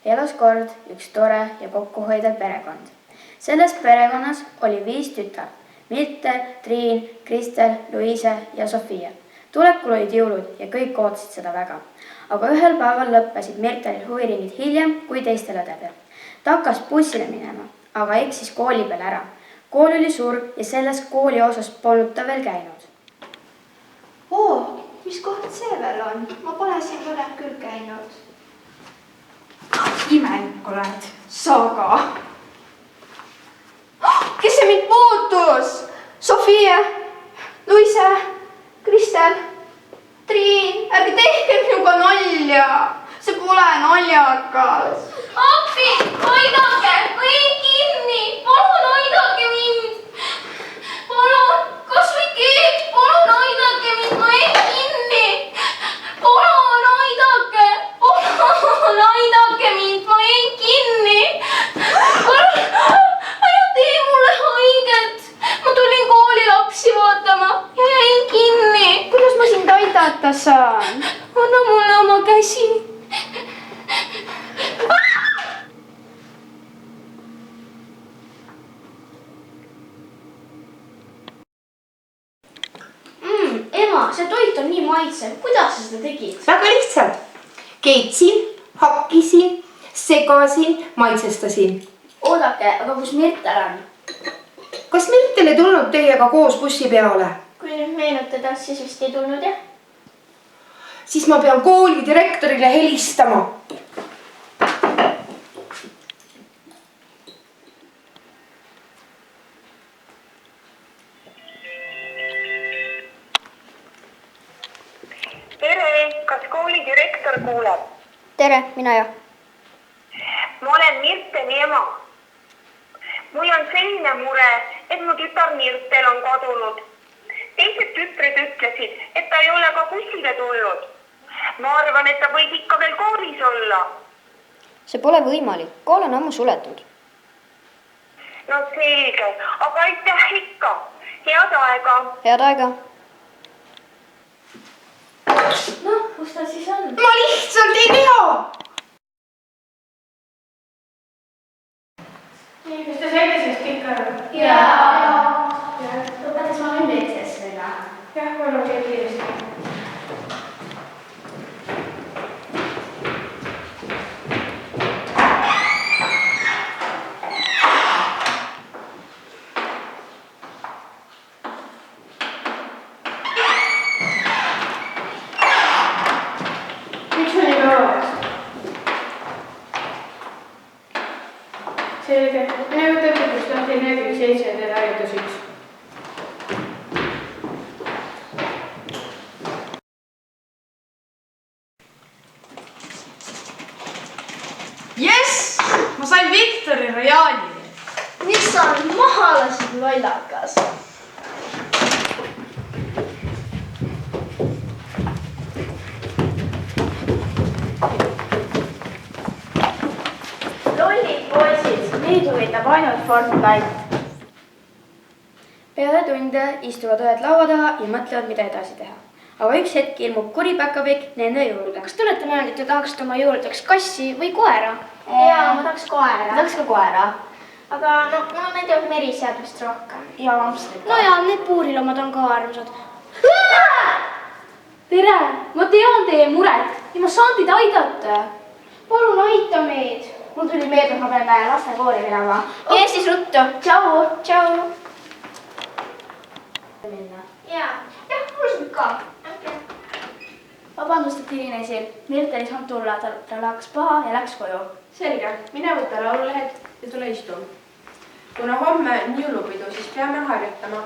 elas kord üks tore ja kokkuhoidev perekond. Selles perekonnas oli 5 tütart: Mirtel, Triin, Kristel, Luise ja Sofia. Tulekul olid jõulud ja kõik ootasid seda väga. Aga ühel päeval lõppesid Mirtelil huviringid hiljem kui teistel õdedel. Ta hakkas bussile minema, aga eksis kooli peal ära. Kool oli suur ja selles kooli osas polnud ta veel käinud. Mis koht see veel on? Ma pole siin varem küll käinud. Imelik oled, sa ka. Kes see mind puutus? Sofia, Luise, Kristel, Triin, ärge tehke minuga nalja. See pole naljakas. Appi, aidake, ma jäin kinni. Palun aidake mind. Palun, kas või keegi, palun aidake mind, ma jäin kinni. Palun aidake mind, ma jäin kinni. Ära tee mulle haiget. Ma tulin kooli lapsi vaatama ja jäin kinni. Kuidas ma sind aidata saan? Anna mulle oma käsi. Ema, see toit on nii maitsev. Kuidas sa seda tegid? Väga lihtsalt. Keetsin, hakkisin, segasin, maitsestasin. Oodake, aga kus Mirtel on? Kas Mirtel ei tulnud teiega koos bussi peale? Kui nüüd meenutada, siis vist ei tulnud, jah? Siis ma pean kooli direktorile helistama. Tere, kas kooli direktor kuuleb? Tere, mina ja. Ma olen Mirteli ema. Mul on selline mure, et mu tütar Mirtel on kadunud. Teised tütred ütlesid, et ta ei ole ka bussile tulnud. Ma arvan, et ta võib ikka veel koolis olla. See pole võimalik. Kool on ammu suletud. No selge, aga aitäh ikka. Head aega. Head aega. Noh, kus ta siis on? Ma lihtsalt ei tea! Kas te saite sellest kõik aru? Jaa. Lõpetas ma veel meelsesse või? Jah, palun käi kiiresti. Miks ma nii kaua? Selge. Mine võtta õpetust lahti 47 ja teed harjutus 1. Jess! Ma sain Viktori Royali. Mis sa maha lasid, lollakas? Lollid poisid, neid huvitab ainult Fortnite. Peale tunde istuvad õed laua taha ja mõtlevad, mida edasi teha. Aga üks hetk ilmub kuri päkapikk nende juurde. Kas te olete mõelnud, et te tahaksite oma juurdeks kassi või koera? Jaa, ma tahaks koera. Ma tahaks ka koera. Aga no, mulle meeldivad meriseadmist rohkem. Ja Amsterdam. No ja, need puurilomad on ka armsad. Tere, ma tean teie muret ja ma saan teid aidata. Palun aita meid. Mul tuli meelde, et ma pean lastekooli minema. Mine siis ruttu. Tšau. Tšau. Jaa, mul saab ka. Vabandust, et hilinesin. Mirtel ei saanud tulla, tal hakkas paha ja läks koju. Selge, mine võta laululehed ja tule istu. Kuna homme on jõulupidu, siis peame harjutama.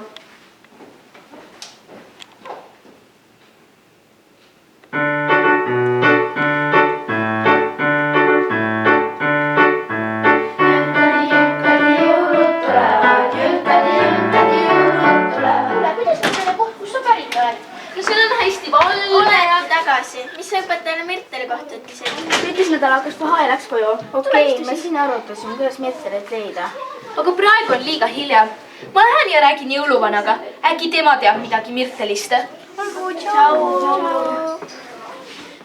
Mis sa õpetajale Mirteli kohta ütlesid? Ütlesin, et tal hakkas paha ja läks koju. Okei, me siin arutasime, kuidas Mirtelit leida. Aga praegu on liiga hilja. Ma lähen ja räägin jõuluvanaga. Äkki tema teab midagi Mirtelist. Tšau.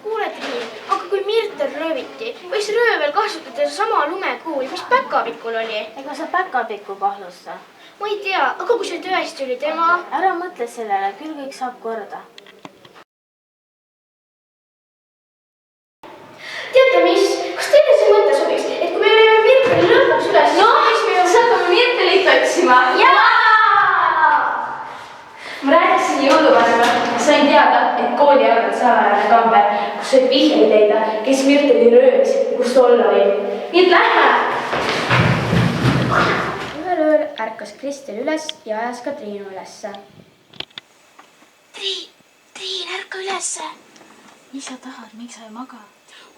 Kuule, Triin, aga kui Mirtel rööviti, võis röövel kasutada sama lumekuuli, mis päkapikul oli. ega sa päkapikku kahtlusta? Ma ei tea, aga kui see tõesti oli tema... Ära mõtle sellele, küll kõik saab korda. Teate mis? Kas teile see mõte sobiks, et kui me olime Mirteli lõpuks üles... No, siis hakkame Mirtelit otsima. Ma rääkisin jõuluvanemale ja sain teada, et kooli all on salajane kamber, kus võib vihjeid leida, kes Mirteli röövis ja kus ta olla võib. Nii et lähme! Ühel ööl ärkas Kristel üles ja ajas ka Triinu ülesse. Triin, ärka ülesse! Mis sa tahad, miks sa ei maga?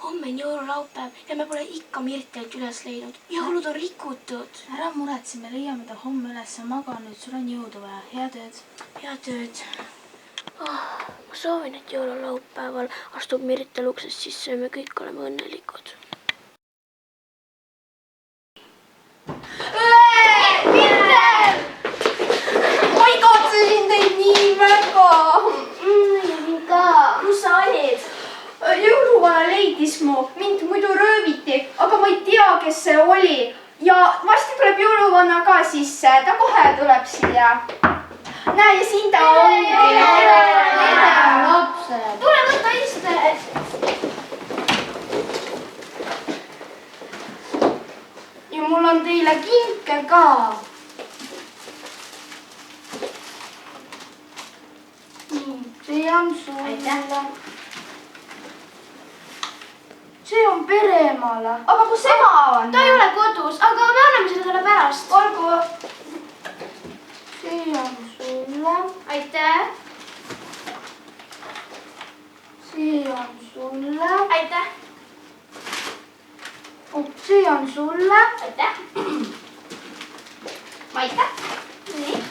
Homme on jõululaupäev ja me pole ikka Mirtelit üles leidnud. Jõulud on rikutud. Ära muretsi, me leiame ta homme üles, maga nüüd, sul on jõudu vaja. Head ööd. Head ööd. Ma soovin, et jõululaupäeval astub Mirtel uksest sisse ja me kõik oleme õnnelikud. Mirtel! Ma igatsesin teid nii väga. Ja mind ka. Kus sa olid? Jõuluvana leidis mind muidu rööviti, aga ma ei tea, kes see oli. Ja varsti tuleb jõuluvana ka sisse, ta kohe tuleb siia. Näe, ja siin ta ongi. Lapsed. Tule võtta iste. Ja mul on teile kinke ka. See on sulle. See on pereemale. Aga kus ema on? Ta ei ole kodus, aga me anname seda talle pärast. Olgu. See on sulle. Aitäh. See on sulle. Aitäh. See on sulle. Aitäh. Aitäh. Nii.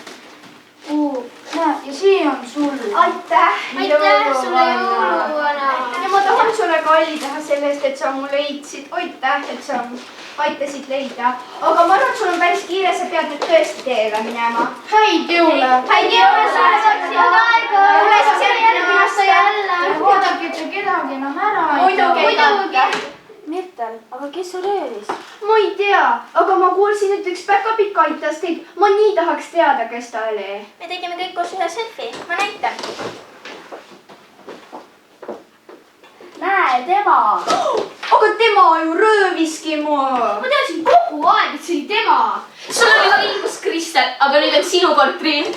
Näe, ja see on sulle. Aitäh. Aitäh sulle jõuluvana. Ja ma tahan sulle kalli teha sellest, et sa mu leidsid. Aitäh, et sa aitasid leida. Aga ma arvan, et sul on päris kiire, sa pead nüüd tõesti teele minema. Häid jõule. Häid jõule sulle. Head aega. Tule siis järgmine aasta jälle. Vaadake, et te kedagi enam ära Muidugi. Mirtel, aga kes su röövis? Ma ei tea, aga ma kuulsin, et üks päkapikk aitas teid. Ma nii tahaks teada, kes ta oli. Me tegime kõik koos ühe selfie. Ma näitan. Näe, tema. Aga tema ju rööviski mu. Ma teadsin kogu aeg, et see oli tema. Sul oli õigus, Kristel, aga nüüd on sinu kord, Triin.